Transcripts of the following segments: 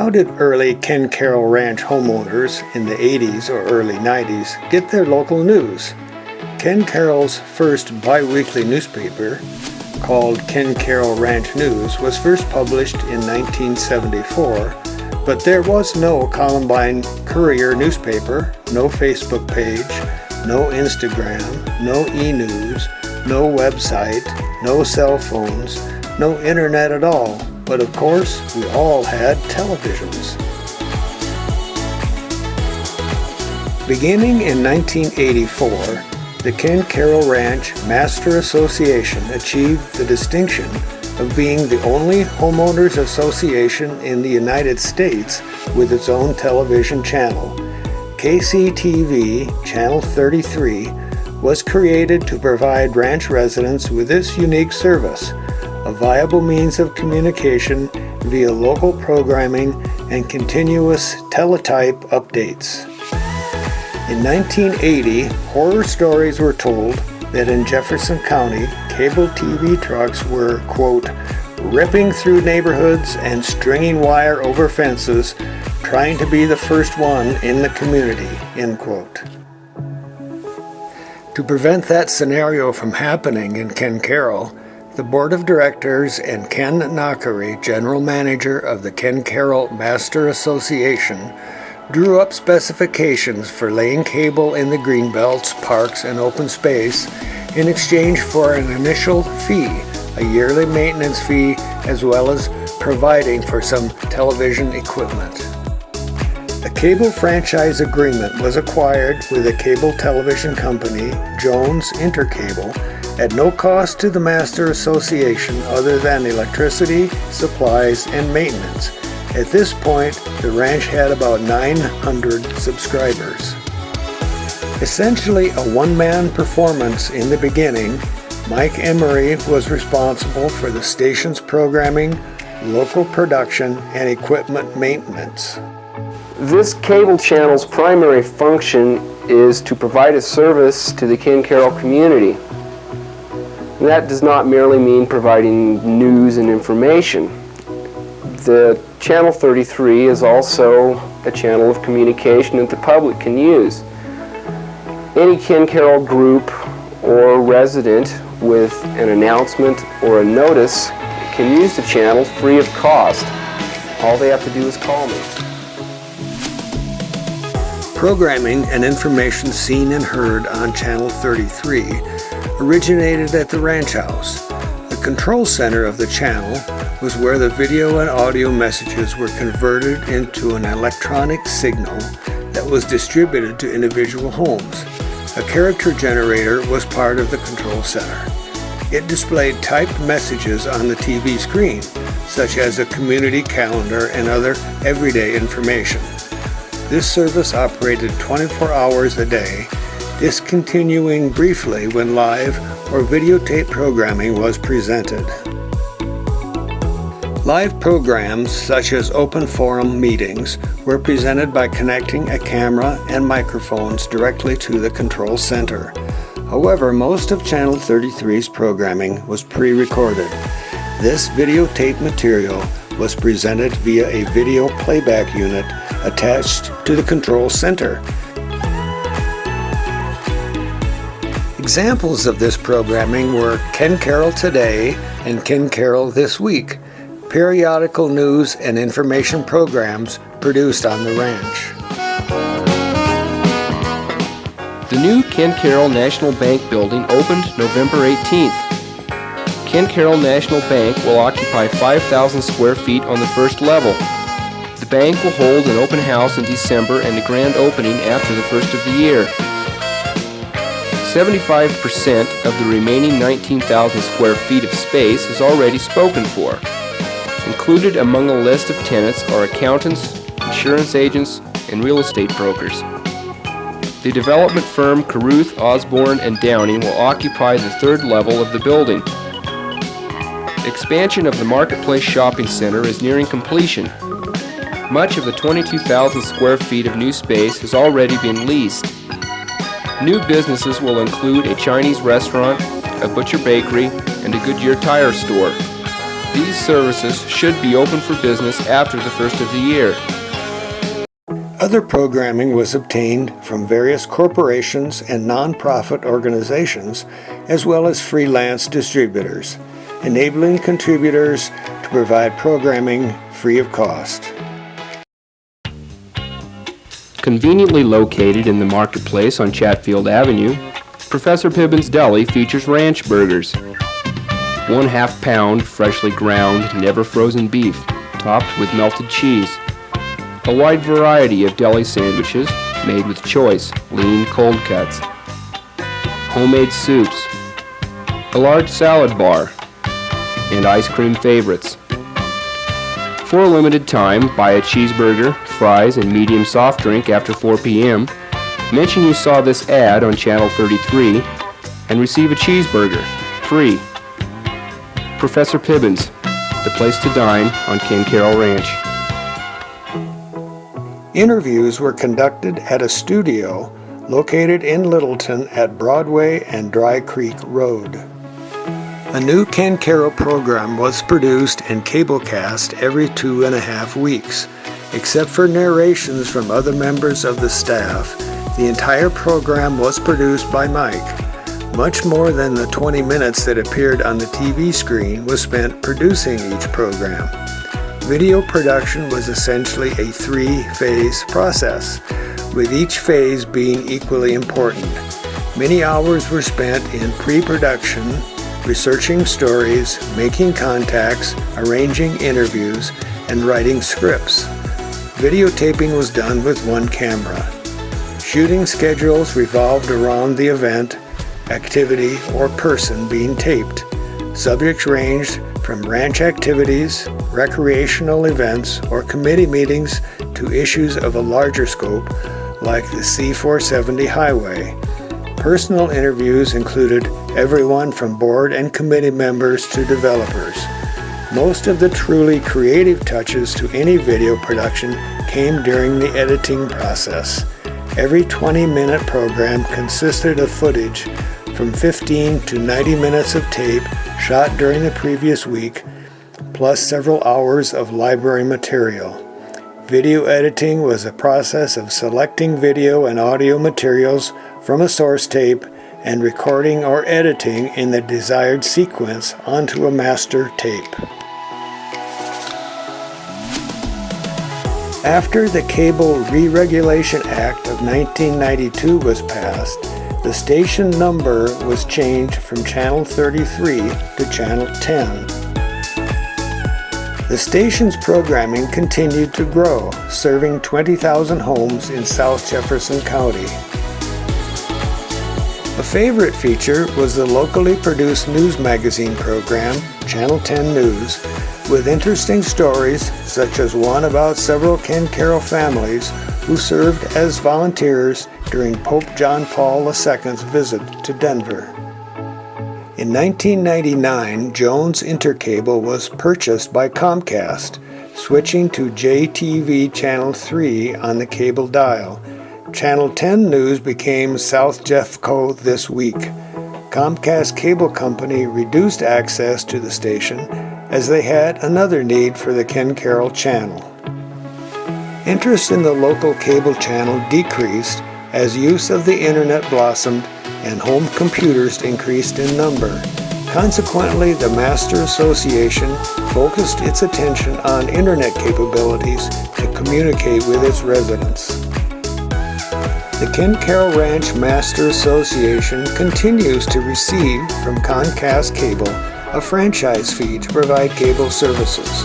How did early Ken Carroll Ranch homeowners in the 80s or early 90s get their local news? Ken Carroll's first bi-weekly newspaper, called Ken Carroll Ranch News, was first published in 1974, but there was no Columbine Courier newspaper, no Facebook page, no Instagram, no e-news, no website, no cell phones, no internet at all. But of course, we all had televisions. Beginning in 1984, the Ken Carroll Ranch Master Association achieved the distinction of being the only homeowners association in the United States with its own television channel. KCTV, Channel 33, was created to provide ranch residents with this unique service, a viable means of communication via local programming and continuous teletype updates. In 1980, horror stories were told that in Jefferson County, cable TV trucks were, quote, ripping through neighborhoods and stringing wire over fences, trying to be the first one in the community, end quote. To prevent that scenario from happening in Ken Carroll, the Board of Directors and Ken Knockery, General Manager of the Ken Carroll Master Association, drew up specifications for laying cable in the greenbelts, parks, and open space in exchange for an initial fee, a yearly maintenance fee, as well as providing for some television equipment. A cable franchise agreement was acquired with a cable television company, Jones Intercable, at no cost to the Master Association other than electricity, supplies, and maintenance. At this point, the ranch had about 900 subscribers. Essentially a one-man performance in the beginning, Mike Emery was responsible for the station's programming, local production, and equipment maintenance. This cable channel's primary function is to provide a service to the Ken Carroll community. And that does not merely mean providing news and information. The Channel 33 is also a channel of communication that the public can use. Any Ken Carroll group or resident with an announcement or a notice can use the channel free of cost. All they have to do is call me. Programming and information seen and heard on Channel 33 originated at the ranch house. The control center of the channel was where the video and audio messages were converted into an electronic signal that was distributed to individual homes. A character generator was part of the control center. It displayed typed messages on the TV screen, such as a community calendar and other everyday information. This service operated 24 hours a day, discontinuing briefly when live or videotape programming was presented. Live programs, such as open forum meetings, were presented by connecting a camera and microphones directly to the control center. However, most of Channel 33's programming was pre-recorded. This videotape material was presented via a video playback unit attached to the control center. Examples of this programming were Ken Carroll Today and Ken Carroll This Week, periodical news and information programs produced on the ranch. The new Ken Carroll National Bank building opened November 18th. Ken Carroll National Bank will occupy 5,000 square feet on the first level. The bank will hold an open house in December and a grand opening after the first of the year. 75% of the remaining 19,000 square feet of space is already spoken for. Included among the list of tenants are accountants, insurance agents, and real estate brokers. The development firm Caruth, Osborne, and Downing will occupy the third level of the building. Expansion of the Marketplace Shopping Center is nearing completion. Much of the 22,000 square feet of new space has already been leased. New businesses will include a Chinese restaurant, a butcher bakery, and a Goodyear tire store. These services should be open for business after the first of the year. Other programming was obtained from various corporations and non-profit organizations, as well as freelance distributors, enabling contributors to provide programming free of cost. Conveniently located in the marketplace on Chatfield Avenue, Professor Pibbin's Deli features ranch burgers. 1/2 pound freshly ground, never frozen beef, topped with melted cheese. A wide variety of deli sandwiches made with choice, lean cold cuts. Homemade soups. A large salad bar. And ice cream favorites. For a limited time, buy a cheeseburger, fries, and medium soft drink after 4 p.m. Mention you saw this ad on Channel 33 and receive a cheeseburger, free. Professor Pibbin's, the place to dine on Ken Carroll Ranch. Interviews were conducted at a studio located in Littleton at Broadway and Dry Creek Road. A new Ken Carroll program was produced and cablecast every 2.5 weeks. Except for narrations from other members of the staff, the entire program was produced by Mike. Much more than the 20 minutes that appeared on the TV screen was spent producing each program. Video production was essentially a 3-phase process, with each phase being equally important. Many hours were spent in pre-production, researching stories, making contacts, arranging interviews, and writing scripts. Videotaping was done with one camera. Shooting schedules revolved around the event, activity, or person being taped. Subjects ranged from ranch activities, recreational events, or committee meetings to issues of a larger scope like the C-470 highway. Personal interviews included everyone from board and committee members to developers. Most of the truly creative touches to any video production came during the editing process. Every 20-minute program consisted of footage from 15 to 90 minutes of tape shot during the previous week, plus several hours of library material. Video editing was a process of selecting video and audio materials from a source tape and recording or editing in the desired sequence onto a master tape. After the Cable Re-Regulation Act of 1992 was passed, the station number was changed from Channel 33 to Channel 10. The station's programming continued to grow, serving 20,000 homes in South Jefferson County. A favorite feature was the locally produced news magazine program, Channel 10 News, with interesting stories such as one about several Ken Carroll families who served as volunteers during Pope John Paul II's visit to Denver. In 1999, Jones Intercable was purchased by Comcast, switching to JTV Channel 3 on the cable dial. Channel 10 News became South Jeffco This Week. Comcast Cable Company reduced access to the station as they had another need for the Ken Carroll channel. Interest in the local cable channel decreased as use of the internet blossomed and home computers increased in number. Consequently, the Master Association focused its attention on internet capabilities to communicate with its residents. The Ken Carroll Ranch Master Association continues to receive from Comcast Cable a franchise fee to provide cable services.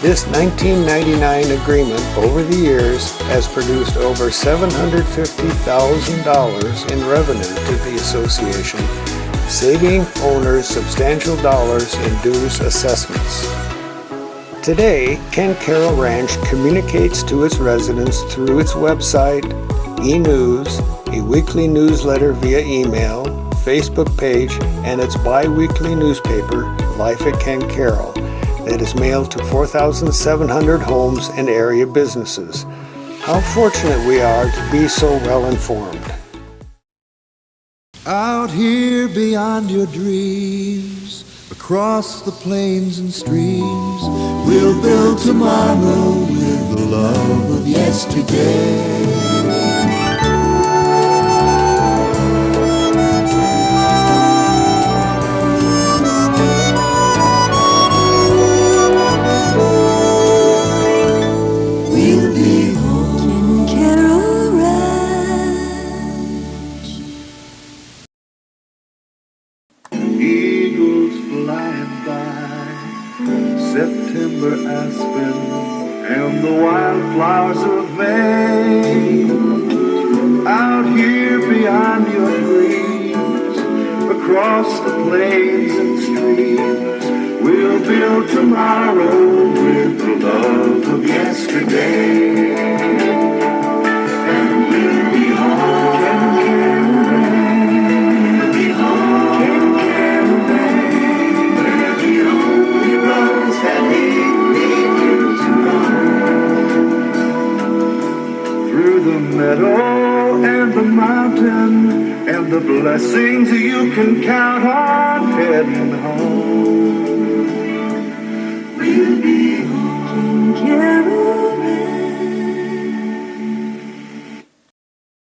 This 1999 agreement over the years has produced over $750,000 in revenue to the association, saving owners substantial dollars in dues assessments. Today, Ken Carroll Ranch communicates to its residents through its website, e-news, a weekly newsletter via email, Facebook page, and its bi-weekly newspaper, Life at Ken Carroll, that is mailed to 4,700 homes and area businesses. How fortunate we are to be so well informed. Out here beyond your dreams, across the plains and streams. We'll build tomorrow with the love of yesterday. We'll be home. Ken Carroll Ranch. Eagles flying by, September aspen and the wildflowers of May. Out here beyond your dreams, across the plains and streams, we'll build tomorrow with the love of yesterday. And we'll be home, Ken Carroll Ranch. We'll be home, Ken Carroll Ranch. Where the only roads that lead me to run. Through the meadow and the mountain and the blessings you can count on heading home.